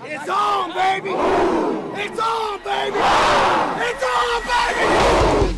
It's on, baby! It's on, baby! It's on, baby!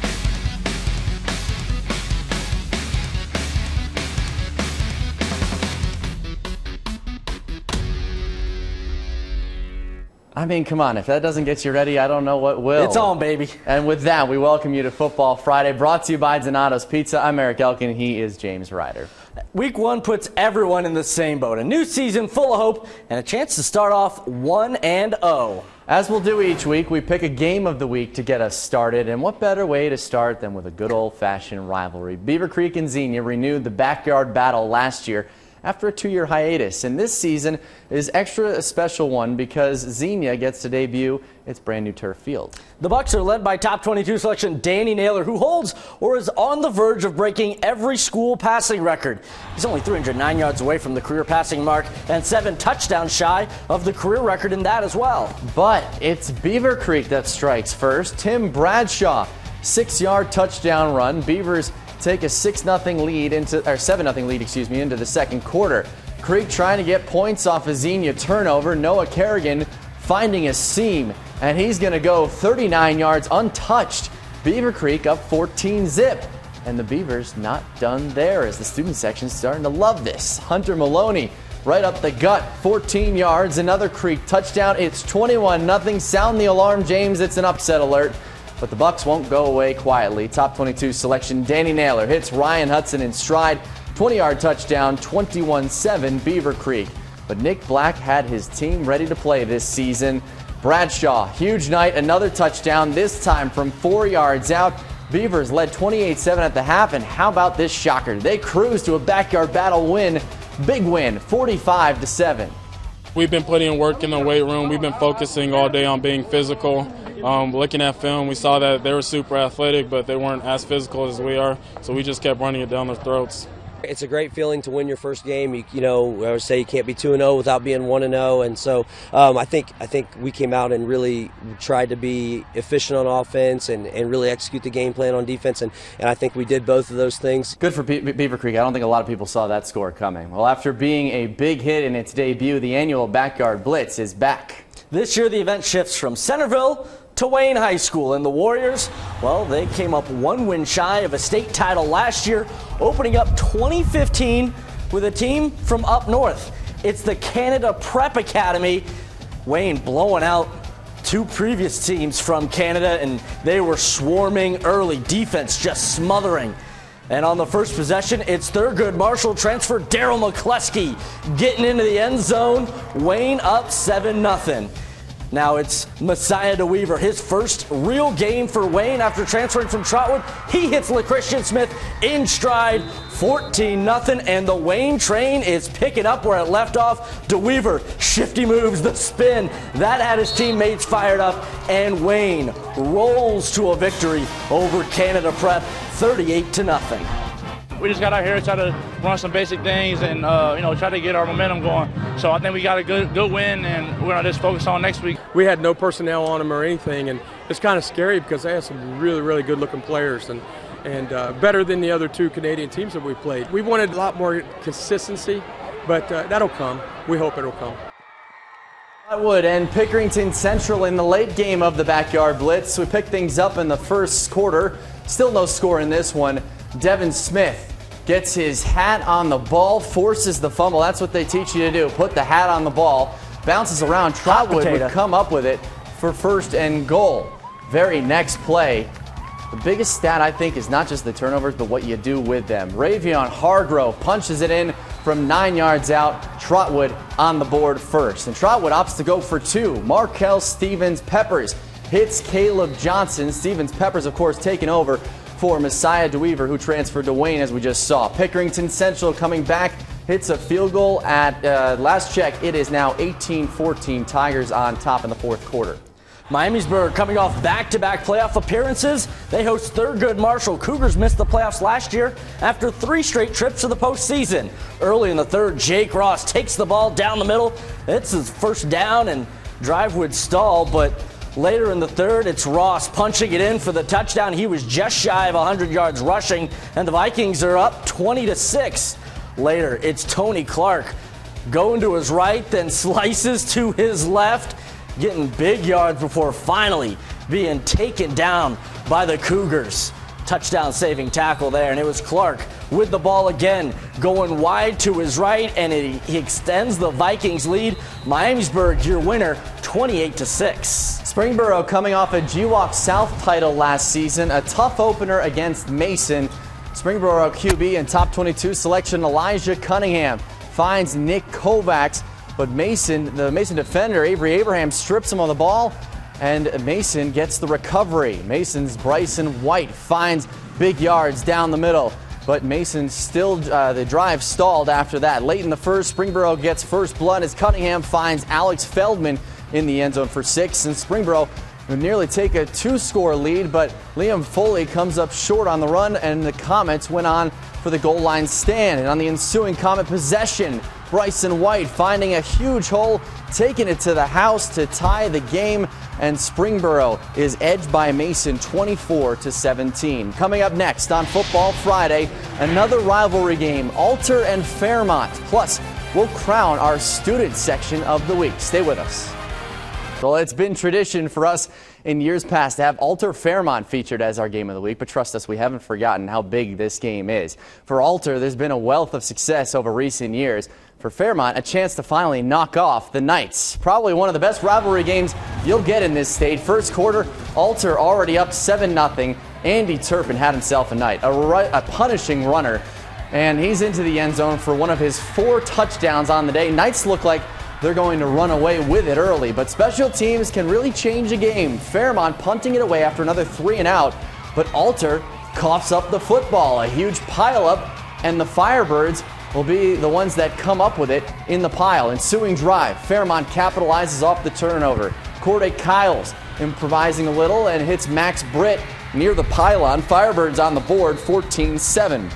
I mean, come on, if that doesn't get you ready, I don't know what will. It's on, baby. And with that, we welcome you to Football Friday, brought to you by Donato's Pizza. I'm Eric Elkin. He is James Ryder. Week 1 puts everyone in the same boat. A new season full of hope and a chance to start off 1-0. As we'll do each week, we pick a game of the week to get us started. And what better way to start than with a good old-fashioned rivalry? Beaver Creek and Xenia renewed the backyard battle last year after a 2-year hiatus, and this season is a special one because Xenia gets to debut its brand new turf field. The Bucks are led by top 22 selection Danny Naylor, who holds or is on the verge of breaking every school passing record. He's only 309 yards away from the career passing mark and 7 touchdowns shy of the career record in that as well. But it's Beaver Creek that strikes first. Tim Bradshaw, 6-yard touchdown run. Beavers take a 7-0 lead into the second quarter. Creek trying to get points off a Xenia turnover. Noah Kerrigan finding a seam, and he's going to go 39 yards untouched. Beaver Creek up 14-zip. And the Beavers not done there as the student section's starting to love this. Hunter Maloney right up the gut, 14 yards, another Creek touchdown. It's 21-0. Sound the alarm, James. It's an upset alert. But the Bucks won't go away quietly. Top 22 selection Danny Naylor hits Ryan Hudson in stride. 20-yard touchdown, 21-7 Beaver Creek. But Nick Black had his team ready to play this season. Bradshaw, huge night, another touchdown, this time from 4 yards out. Beavers led 28-7 at the half, and how about this shocker? They cruise to a backyard battle win. Big win, 45-7. We've been putting in work in the weight room. We've been focusing all day on being physical. Looking at film, we saw that they were super athletic, but they weren't as physical as we are, so we just kept running it down their throats. It's a great feeling to win your first game. You know, I would say you can't be 2-0 without being 1-0, and so I think we came out and really tried to be efficient on offense and really execute the game plan on defense, and I think we did both of those things. Good for Beaver Creek. I don't think a lot of people saw that score coming. Well, after being a big hit in its debut, the annual Backyard Blitz is back. This year the event shifts from Centerville to Wayne High School, and the Warriors, well, they came up 1 win shy of a state title last year, opening up 2015 with a team from up north. It's the Canada Prep Academy. Wayne blowing out 2 previous teams from Canada, and they were swarming early. Defense just smothering. And on the first possession, it's Thurgood Marshall transfer Daryl McCluskey getting into the end zone. Wayne up 7-0. Now it's Messiah DeWeaver, his first real game for Wayne after transferring from Trotwood. He hits LaChristian Smith in stride, 14-0, and the Wayne train is picking up where it left off. DeWeaver, shifty moves, the spin. That had his teammates fired up, and Wayne rolls to a victory over Canada Prep, 38-0. We just got out here, try to run some basic things, and try to get our momentum going. So I think we got a good win, and we're gonna just focus on next week. We had no personnel on them or anything, and it's kind of scary because they have some really, really good-looking players and better than the other 2 Canadian teams that we played. We wanted a lot more consistency, but that'll come. We hope it'll come. Trotwood and Pickerington Central in the late game of the Backyard Blitz. We picked things up in the first quarter. Still no score in this one. Devin Smith gets his hat on the ball, forces the fumble. That's what they teach you to do. Put the hat on the ball. Bounces around. Trotwood would come up with it for 1st and goal. Very next play. The biggest stat, I think, is not just the turnovers, but what you do with them. Ravion Hargrove punches it in from 9 yards out. Trotwood on the board first. And Trotwood opts to go for 2. Markel Stevens Peppers hits Caleb Johnson. Stevens Peppers, of course, taking over for Messiah DeWeaver, who transferred to Wayne, as we just saw. Pickerington Central coming back, hits a field goal at last check. It is now 18-14. Tigers on top in the fourth quarter. Miamisburg coming off back-to-back playoff appearances. They host Thurgood Marshall. Cougars missed the playoffs last year after 3 straight trips to the postseason. Early in the third, Jake Ross takes the ball down the middle. It's his first down, and drive would stall, but later in the third, it's Ross punching it in for the touchdown. He was just shy of 100 yards rushing, and the Vikings are up 20-6. Later, it's Tony Clark going to his right, then slices to his left, getting big yards before finally being taken down by the Cougars. Touchdown saving tackle there, and it was Clark with the ball again, going wide to his right, and he extends the Vikings lead. Miamisburg, your winner, 28-6. Springboro coming off a GWAC South title last season, a tough opener against Mason. Springboro QB and top 22 selection Elijah Cunningham finds Nick Kovacs, but the Mason defender Avery Abraham strips him on the ball, and Mason gets the recovery. Mason's Bryson White finds big yards down the middle, but Mason still, the drive stalled after that. Late in the first, Springboro gets first blood as Cunningham finds Alex Feldman in the end zone for 6, and Springboro would nearly take a 2-score lead, but Liam Foley comes up short on the run, and the Comets went on for the goal line stand. And on the ensuing Comet possession, Bryson White finding a huge hole, taking it to the house to tie the game, and Springboro is edged by Mason 24-17. Coming up next on Football Friday, another rivalry game, Alter and Fairmont. Plus, we'll crown our student section of the week. Stay with us. Well, it's been tradition for us in years past to have Alter Fairmont featured as our game of the week, but trust us, we haven't forgotten how big this game is. For Alter, there's been a wealth of success over recent years. For Fairmont, a chance to finally knock off the Knights. Probably one of the best rivalry games you'll get in this state. First quarter, Alter already up 7-0. Andy Turpin had himself a night, a punishing runner, and he's into the end zone for one of his 4 touchdowns on the day. Knights look like they're going to run away with it early, but special teams can really change a game. Fairmont punting it away after another 3-and-out, but Alter coughs up the football. A huge pileup, and the Firebirds will be the ones that come up with it in the pile. Ensuing drive, Fairmont capitalizes off the turnover. Corday Kyles improvising a little and hits Max Britt near the pylon. Firebirds on the board, 14-7.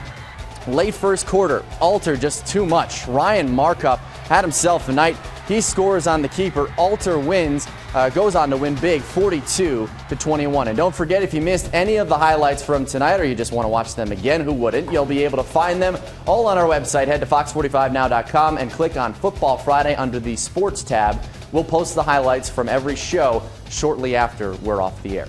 Late first quarter, Alter just too much. Ryan Markup had himself a night. He scores on the keeper. Alter wins, goes on to win big, 42-21. And don't forget, if you missed any of the highlights from tonight or you just want to watch them again, who wouldn't? You'll be able to find them all on our website. Head to fox45now.com and click on Football Friday under the Sports tab. We'll post the highlights from every show shortly after we're off the air.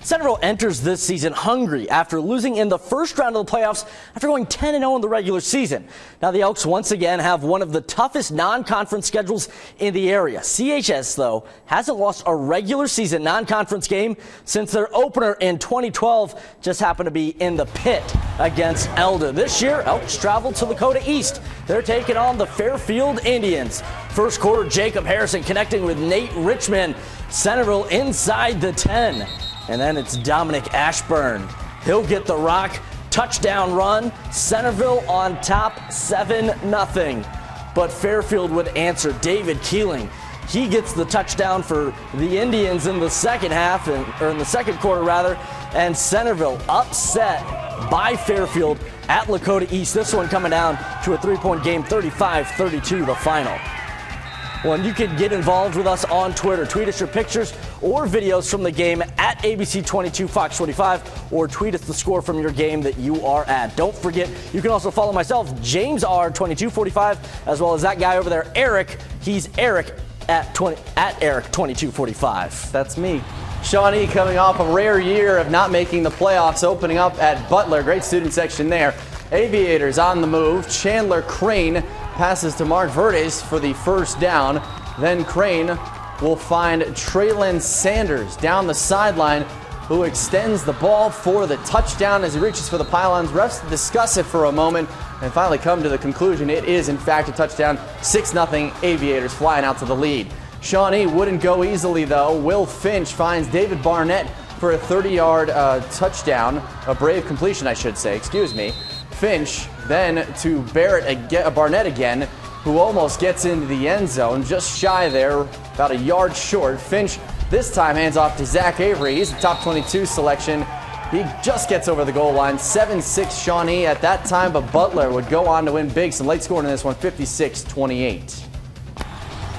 Centerville enters this season hungry after losing in the first round of the playoffs after going 10-0 in the regular season. Now the Elks once again have one of the toughest non-conference schedules in the area. CHS, though, hasn't lost a regular season non-conference game since their opener in 2012 just happened to be in the pit against Elda. This year, Elks travel to Lakota East. They're taking on the Fairfield Indians. First quarter, Jacob Harrison connecting with Nate Richmond. Centerville inside the 10. And then it's Dominic Ashburn. He'll get the rock. Touchdown run. Centerville on top, 7-0. But Fairfield would answer. David Keeling, he gets the touchdown for the Indians in the second half, or in the second quarter rather. And Centerville upset by Fairfield at Lakota East. This one coming down to a 3-point game, 35-32 the final. Well, and you can get involved with us on Twitter. Tweet us your pictures or videos from the game at ABC22 Fox 45, or tweet us the score from your game that you are at. Don't forget, you can also follow myself, James R. 2245, as well as that guy over there, Eric. He's Eric at Eric 2245. That's me. Shawnee coming off a rare year of not making the playoffs, opening up at Butler. Great student section there. Aviators on the move. Chandler Crane passes to Mark Verdes for the first down. Then Crane will find Traylon Sanders down the sideline, who extends the ball for the touchdown as he reaches for the pylons. Refs discuss it for a moment and finally come to the conclusion it is in fact a touchdown. 6-0 Aviators flying out to the lead. Shawnee wouldn't go easily though. Will Finch finds David Barnett for a 30-yard touchdown, a brave completion I should say, excuse me. Finch then to Barnett again, who almost gets into the end zone, just shy there, about a yard short. Finch this time hands off to Zach Avery. He's the top 22 selection. He just gets over the goal line. 7-6 Shawnee at that time, but Butler would go on to win big. Some late scoring in this one, 56-28.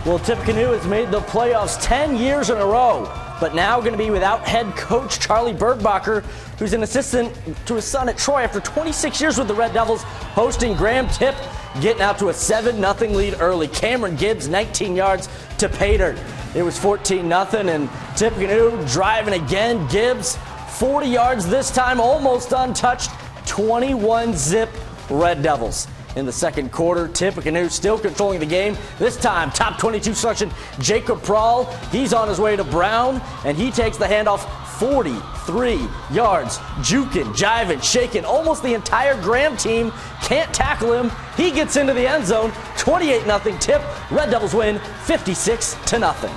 Well, Tippecanoe has made the playoffs 10 years in a row, but now going to be without head coach Charlie Bergbacher, who's an assistant to his son at Troy after 26 years with the Red Devils, hosting Graham Tipp getting out to a 7-0 lead early. Cameron Gibbs, 19 yards to pay dirt. It was 14-0, and Tippecanoe driving again. Gibbs, 40 yards this time, almost untouched. 21-zip Red Devils. In the second quarter, Tippecanoe still controlling the game. This time, top 22 selection, Jacob Prawl. He's on his way to Brown, and he takes the handoff 43 yards. Jukin, jiving, shaking. Almost the entire Graham team can't tackle him. He gets into the end zone. 28-0 Tip. Red Devils win 56-0.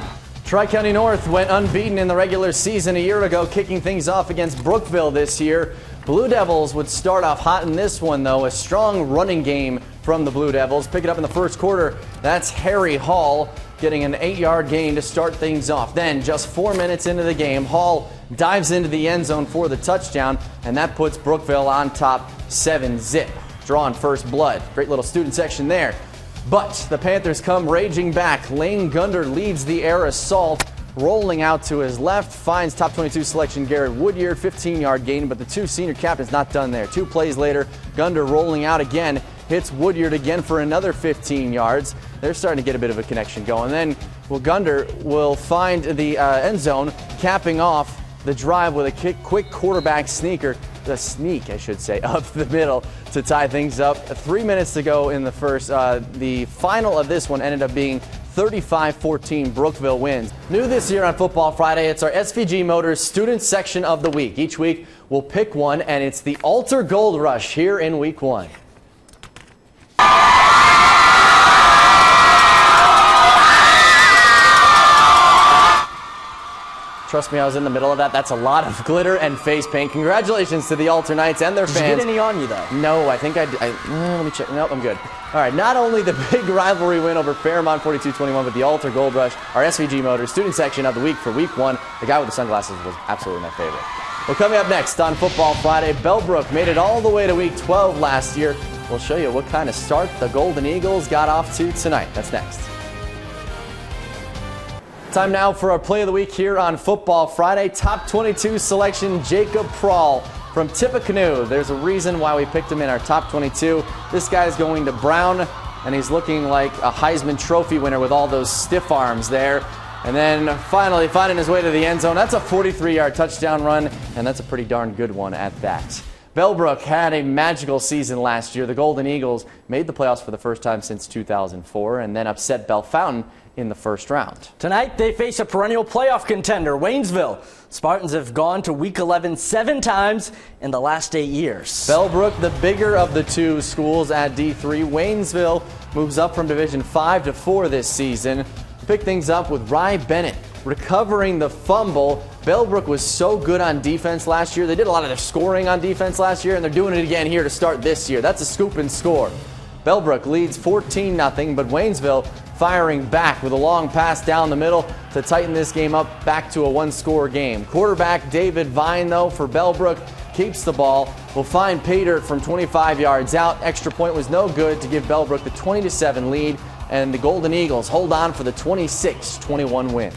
Tri-County North went unbeaten in the regular season a year ago, kicking things off against Brookville this year. Blue Devils would start off hot in this one, though. A strong running game from the Blue Devils. Pick it up in the first quarter. That's Harry Hall getting an 8-yard gain to start things off. Then, just 4 minutes into the game, Hall dives into the end zone for the touchdown, and that puts Brookville on top 7-zip. Drawing first blood. Great little student section there. But the Panthers come raging back. Lane Gunder leads the air assault. Rolling out to his left, finds top 22 selection Garrett Woodyard, 15-yard gain, but the two senior captains not done there. 2 plays later, Gunder rolling out again, hits Woodyard again for another 15 yards. They're starting to get a bit of a connection going. Then, Gunder will find the end zone, capping off the drive with a quick quarterback sneak, up the middle to tie things up. 3 minutes to go in the first. The final of this one ended up being 35-14 Brookville wins. New this year on Football Friday, it's our SVG Motors Student Section of the Week. Each week we'll pick one, and it's the Altar Gold Rush here in Week 1. Trust me, I was in the middle of that. That's a lot of glitter and face paint. Congratulations to the Altar Knights and their fans. Did you get any on you, though? No, I think let me check. Nope, I'm good. All right, not only the big rivalry win over Fairmont 42-21, but the Altar Gold Rush, our SVG Motors Student Section of the Week for Week 1. The guy with the sunglasses was absolutely my favorite. Well, coming up next on Football Friday, Bellbrook made it all the way to Week 12 last year. We'll show you what kind of start the Golden Eagles got off to tonight. That's next. Time now for our play of the week here on Football Friday. Top 22 selection, Jacob Prawl from Tippecanoe. There's a reason why we picked him in our top 22. This guy's going to Brown, and he's looking like a Heisman Trophy winner with all those stiff arms there. And then finally finding his way to the end zone. That's a 43-yard touchdown run, and that's a pretty darn good one at that. Bellbrook had a magical season last year. The Golden Eagles made the playoffs for the first time since 2004 and then upset Bellefontaine in the first round. Tonight they face a perennial playoff contender, Waynesville. Spartans have gone to Week 11 7 times in the last 8 years. Bellbrook, the bigger of the two schools at D3. Waynesville moves up from Division 5 to 4 this season. Pick things up with Rye Bennett recovering the fumble. Bellbrook was so good on defense last year. They did a lot of their scoring on defense last year, and they're doing it again here to start this year. That's a scoop and score. Bellbrook leads 14-0, but Waynesville firing back with a long pass down the middle to tighten this game up back to a one-score game. Quarterback David Vine, though, for Bellbrook, keeps the ball. Will find Paydirt from 25 yards out. Extra point was no good to give Bellbrook the 20-7 lead, and the Golden Eagles hold on for the 26-21 win.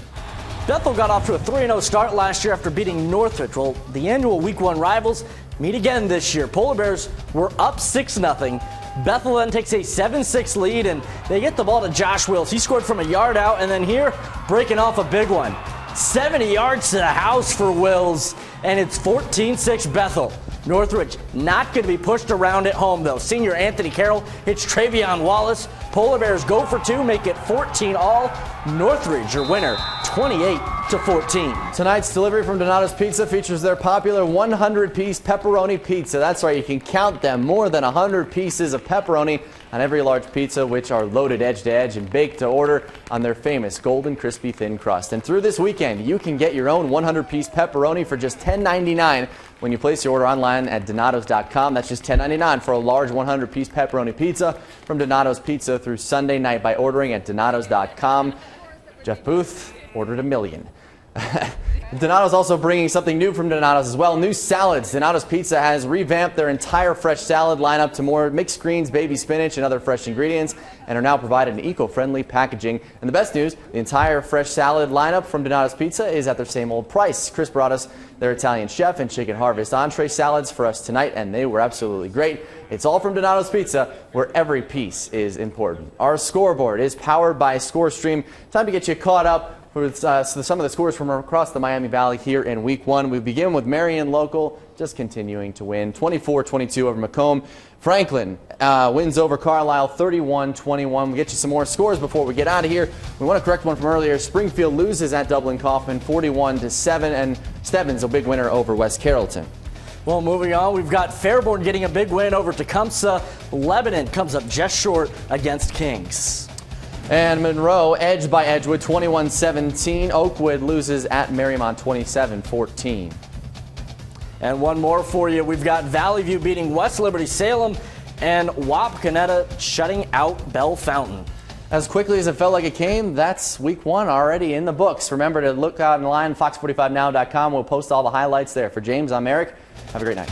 Bethel got off to a 3-0 start last year after beating Northridge. Well, the annual Week 1 rivals meet again this year. Polar Bears were up 6-0. Bethel then takes a 7-6 lead, and they get the ball to Josh Wills. He scored from a yard out, and then here, breaking off a big one. 70 yards to the house for Wills, and it's 14-6 Bethel. Northridge not going to be pushed around at home, though. Senior Anthony Carroll hits Travion Wallace. Polar Bears go for 2, make it 14-all. Northridge, your winner, 28-14. Tonight's delivery from Donato's Pizza features their popular 100-piece pepperoni pizza. That's right, you can count them. More than 100 pieces of pepperoni on every large pizza, which are loaded edge to edge and baked to order on their famous golden crispy thin crust. And through this weekend, you can get your own 100-piece pepperoni for just $10.99 when you place your order online at Donatos.com. That's just $10.99 for a large 100-piece pepperoni pizza from Donato's Pizza through Sunday night by ordering at Donatos.com. Jeff Booth ordered 1 million. Donato's also bringing something new from Donato's as well. New salads. Donato's Pizza has revamped their entire fresh salad lineup to more mixed greens, baby spinach, and other fresh ingredients, and are now provided in eco-friendly packaging. And the best news, the entire fresh salad lineup from Donato's Pizza is at their same old price. Chris brought us their Italian chef and chicken harvest entree salads for us tonight, and they were absolutely great. It's all from Donato's Pizza, where every piece is important. Our scoreboard is powered by ScoreStream. Time to get you caught up with some of the scores from across the Miami Valley here in Week 1. We begin with Marion Local, just continuing to win, 24-22 over Macomb. Franklin wins over Carlisle, 31-21. We'll get you some more scores before we get out of here. We want to correct one from earlier. Springfield loses at Dublin Coffman, 41-7, and Stebbins a big winner over West Carrollton. Well, moving on, we've got Fairborn getting a big win over Tecumseh. Lebanon comes up just short against Kings. And Monroe edged by Edgewood 21-17. Oakwood loses at Marymount 27-14. And one more for you. We've got Valley View beating West Liberty Salem and Wapakoneta shutting out Bell Fountain. As quickly as it felt like it came, that's Week 1 already in the books. Remember to look online, fox45now.com. We'll post all the highlights there. For James, I'm Eric. Have a great night.